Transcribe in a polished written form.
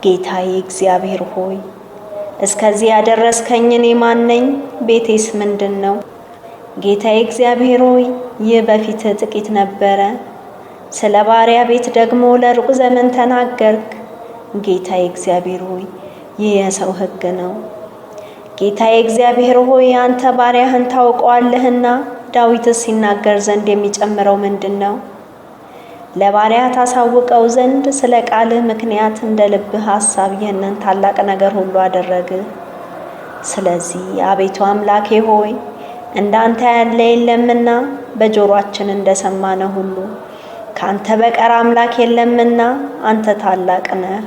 ጌታዬ እግዚአብሔር ሆይ እስከዚህ ያደረስከኝ እኔ ማን ነኝ? ቤቴስ ምንድን ነው? ጌታዬ እግዚአብሔር ሆይ ይህ በፊትህ ጥቂት ነበረ፣ ስለ ባሪያ ቤት ደግሞ ለሩቅ ዘመን ተናገርክ። ጌታዬ እግዚአብሔር ሆይ ይህ የሰው ሕግ ነው። ጌታዬ እግዚአብሔር ሆይ አንተ ባሪያህን ታውቀዋለህና ዳዊትስ ሲናገር ዘንድ የሚጨምረው ምንድን ነው? ለባሪያ ታሳውቀው ዘንድ ስለ ቃልህ ምክንያት እንደ ልብህ ሐሳብ ይህንን ታላቅ ነገር ሁሉ አደረግህ። ስለዚህ አቤቱ አምላኬ ሆይ እንዳንተ ያለ የለምና በጆሮአችን እንደሰማነው ሁሉ ካንተ በቀር አምላክ የለምና አንተ ታላቅ ነህ።